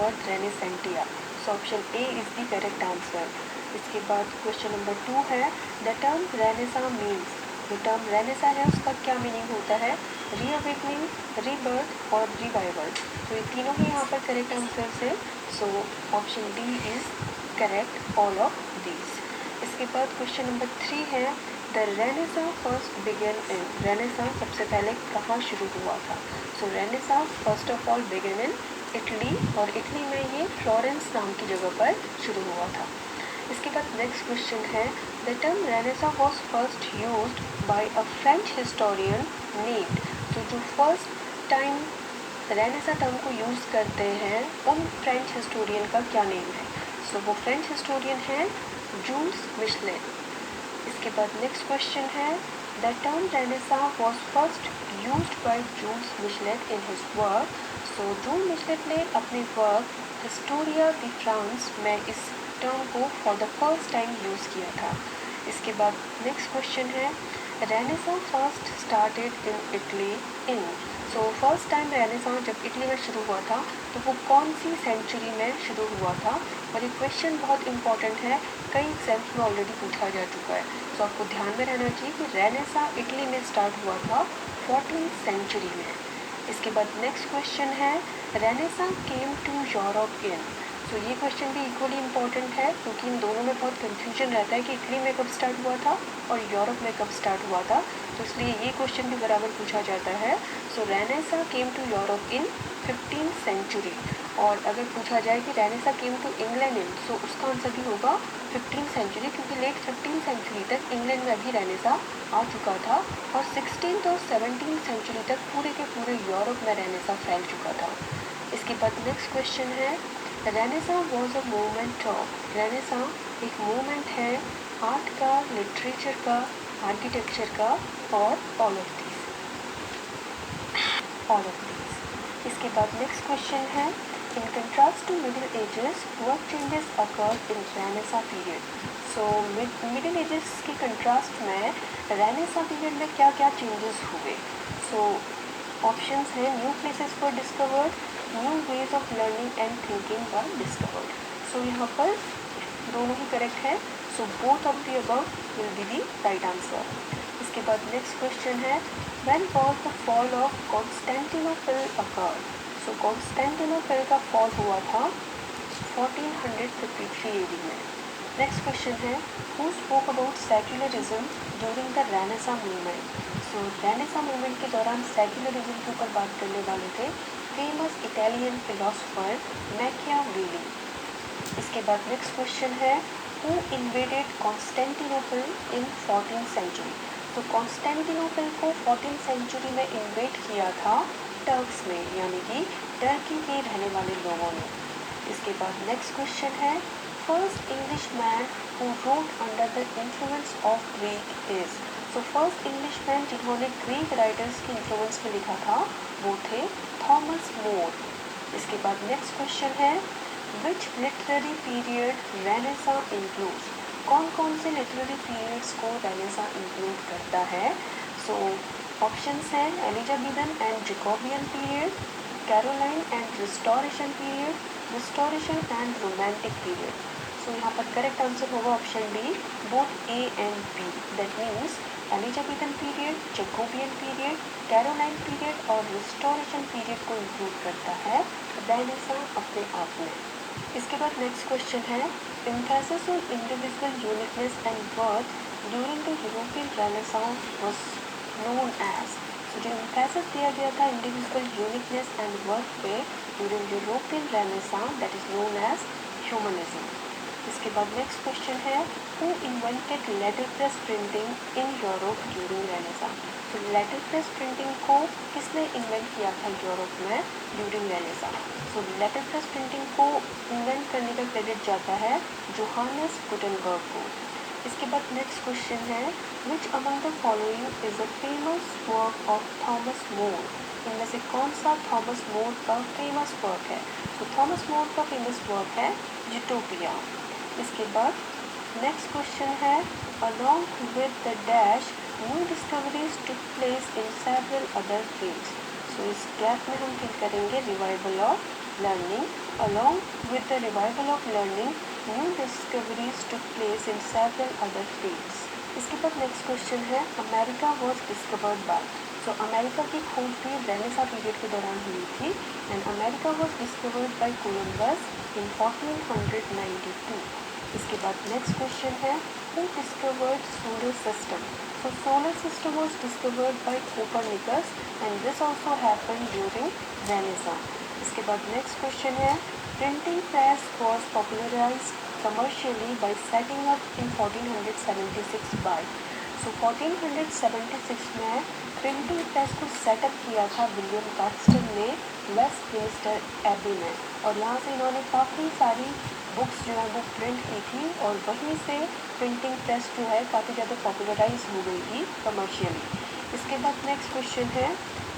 Word रेनेसेंटिया। So option A is the correct answer. इसके बाद क्वेश्चन नंबर 2 है, द टर्म रेनेसा मीन्स। जो टर्म रेनेसा है उसका क्या मीनिंग होता है? रीअवेकनिंग, रीबर्थ और रिवाइवल। तो ये तीनों ही यहाँ पर करेक्ट आंसर्स है। So option D is correct, all of these. इसके बाद क्वेश्चन नंबर 3 है, the renaissance first began in. Renaissance सबसे पहले कहाँ शुरू हुआ था? So renaissance first of all began in Italy, और इटली में ये फ्लोरेंस नाम की जगह पर शुरू हुआ था। इसके बाद नेक्स्ट क्वेश्चन है, the term renaissance was first used bye a French historian named. तो जो फर्स्ट टाइम रेनेसा टर्म को यूज़ करते हैं उन फ्रेंच हिस्टोरियन का क्या नेम है? सो वो फ्रेंच हिस्टोरियन है जूल्स मिशेलेट। इसके बाद नेक्स्ट क्वेश्चन है, the term renaissance was first used by Jules Michelet in his work. So Jules Michelet ने अपने वर्क हिस्टोरिया द फ्रांस में इस टर्म को for the first time use किया था। इसके बाद नेक्स्ट क्वेश्चन है, Renaissance first started in Italy in. So first time Renaissance जब इटली में शुरू हुआ था तो वो कौन सी सेंचुरी में शुरू हुआ था? और ये क्वेश्चन बहुत इंपॉर्टेंट है, कई एग्जाम्स में ऑलरेडी पूछा जा चुका है। तो आपको ध्यान में रहना चाहिए कि रेनेसा इटली में स्टार्ट हुआ था 14th सेंचुरी में। इसके बाद नेक्स्ट क्वेश्चन है, renaissance came to Europe in. तो ये क्वेश्चन भी इक्वली इम्पॉर्टेंट है क्योंकि इन दोनों में बहुत कन्फ्यूजन रहता है कि इटली में कब स्टार्ट हुआ था और यूरोप में कब स्टार्ट हुआ था, तो इसलिए ये क्वेश्चन भी बराबर पूछा जाता है। So renaissance came to Europe in 15th century. और अगर पूछा जाए कि renaissance came to England in, तो उसका आंसर भी होगा 15th सेंचुरी, क्योंकि लेट 15th सेंचुरी तक इंग्लैंड में भी रेनेसा आ चुका था और 16th और 17th सेंचुरी तक पूरे के पूरे यूरोप में रेनेसा फैल चुका था। इसके बाद नेक्स्ट क्वेश्चन है, Renaissance was a movement of. Renaissance एक मूवमेंट है आर्ट का, लिटरेचर का, आर्किटेक्चर का और ऑल ऑफ दीज। इसके बाद नेक्स्ट क्वेश्चन है, in contrast to middle ages what changes occurred in renaissance period. So middle ages के कंट्रास्ट में रेनेसा पीरियड में क्या क्या चेंजेस हुए? सो ऑप्शंस हैं, new places were discovered, new ways of learning and thinking were discovered. So यहाँ पर दोनों ही करेक्ट है। So both of the above will be the right answer. इसके बाद नेक्स्ट क्वेश्चन है, when was the fall of Constantinople occurred. So Constantinople का fall हुआ था 1453 AD में। नेक्स्ट क्वेश्चन है, who spoke about secularism during the renaissance movement. So renaissance movement के दौरान सेक्युलरिज्म के ऊपर बात करने वाले थे फेमस इटालियन फिलोसोफर मैकियावेली। इसके बाद नेक्स्ट क्वेश्चन है, who invaded Constantinople in 14th century. तो कॉन्स्टेंटिनोपल को 14th सेंचुरी में इन्वेड किया था टर्क्स ने, यानी कि टर्की के रहने वाले लोगों ने। इसके बाद नेक्स्ट क्वेश्चन है, first English man who wrote under the influence of Greek is. तो फर्स्ट इंग्लिश मैन जिन्होंने ग्रीक राइटर्स के इन्फ्लुएंस में लिखा था वो थे थॉमस मोर। इसके बाद नेक्स्ट क्वेश्चन है, which literary period Renaissance includes. कौन कौन से लिटरेरी पीरियड्स को रेनेसा इंक्लूड करता है? सो ऑप्शंस हैं, Elizabethan and Jacobean period, Caroline and Restoration period, Restoration and Romantic period. So यहाँ पर करेक्ट आंसर होगा option D, both A and B. That means Elizabethan period, Jacobean period, Caroline period और Restoration period को include करता है Renaissance अपने आप में। इसके बाद नेक्स्ट क्वेश्चन है, emphasis on individual uniqueness and worth during the European renaissance was known as. तो जो एम्फेसिस दिया गया था इंडिविजुअल यूनिकनेस एंड वर्थ पे during European renaissance, that is known as humanism. इसके बाद नेक्स्ट क्वेश्चन है, who invented letter press printing in Europe during renaissance. तो लेटर प्रेस प्रिंटिंग को किसने इन्वेंट किया था यूरोप में ड्यूरिंग रेनेसा? तो लेटर प्रेस प्रिंटिंग को इन्वेंट करने का क्रेडिट जाता है जोहानस गुटेनबर्ग को। इसके बाद नेक्स्ट क्वेश्चन है, which among the following is a famous work of Thomas More. इनमें से कौन सा थॉमस मोर का फेमस वर्क है? तो थॉमस मोर का फेमस वर्क है यूटोपिया। इसके बाद नेक्स्ट क्वेश्चन है, along with the dash new discoveries took place in several other fields. So इस गैप में हम फिल करेंगे revival of learning. Along with the revival of learning, new discoveries took place in several other fields. इसके बाद next question है America was discovered by. So America की खोज भी रेनेसा पीरियड के दौरान हुई थी and America was discovered by Columbus in 1492। इसके बाद नेक्स्ट क्वेश्चन है who discovered solar system? So solar system was discovered by Copernicus and this also happened during Renaissance. इसके बाद नेक्स्ट क्वेश्चन है printing press was popularized commercially by setting up in 1476 by. So 1476 में printing press को setup किया था William Caxton ने Westminster AB में और यहाँ से इन्होंने काफ़ी सारी बुक्स जो है वो प्रिंट की थी और वहीं से प्रिंटिंग प्रेस जो है काफ़ी ज़्यादा पॉपुलराइज हो गई थी कमर्शियली। इसके बाद नेक्स्ट क्वेश्चन है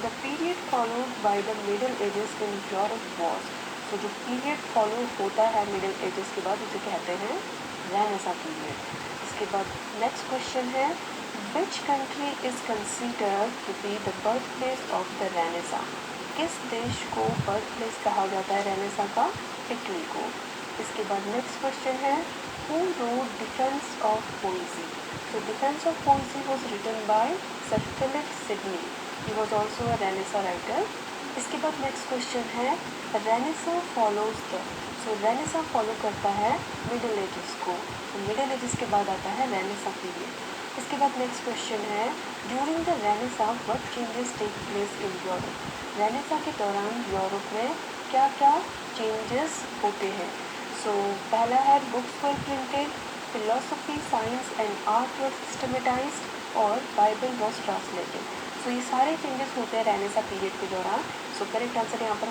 the period followed by the middle edges in Europe was. तो जो पीरियड फॉलो होता है मिडल एजेस के बाद उसे कहते हैं रेनेसां पीरियड। इसके बाद नेक्स्ट क्वेश्चन है which country is considered to be the birth place of the renaissance. किस देश को बर्थ प्लेस कहा जाता है रेनेसां का? इटली को। इसके बाद नेक्स्ट क्वेश्चन है who wrote defence of poesy. So defence of poesy was written by Sir Philip Sidney. He was also a renaissance writer. इसके बाद नेक्स्ट क्वेश्चन है renaissance follows the. So renaissance follow करता है middle ages को। तो middle ages के बाद आता है रेनेसां पीरियड। इसके बाद नेक्स्ट क्वेश्चन है during the renaissance what changes take place in Europe. Renaissance के दौरान यूरोप में क्या क्या चेंजेस होते हैं? सो पहला है books were printed, philosophy science and art were systematised और बाइबल वॉज ट्रांसलेटेड। सो ये सारे चेंजेस होते हैं रेनेसां पीरियड के दौरान। सो करेक्ट आंसर यहाँ पर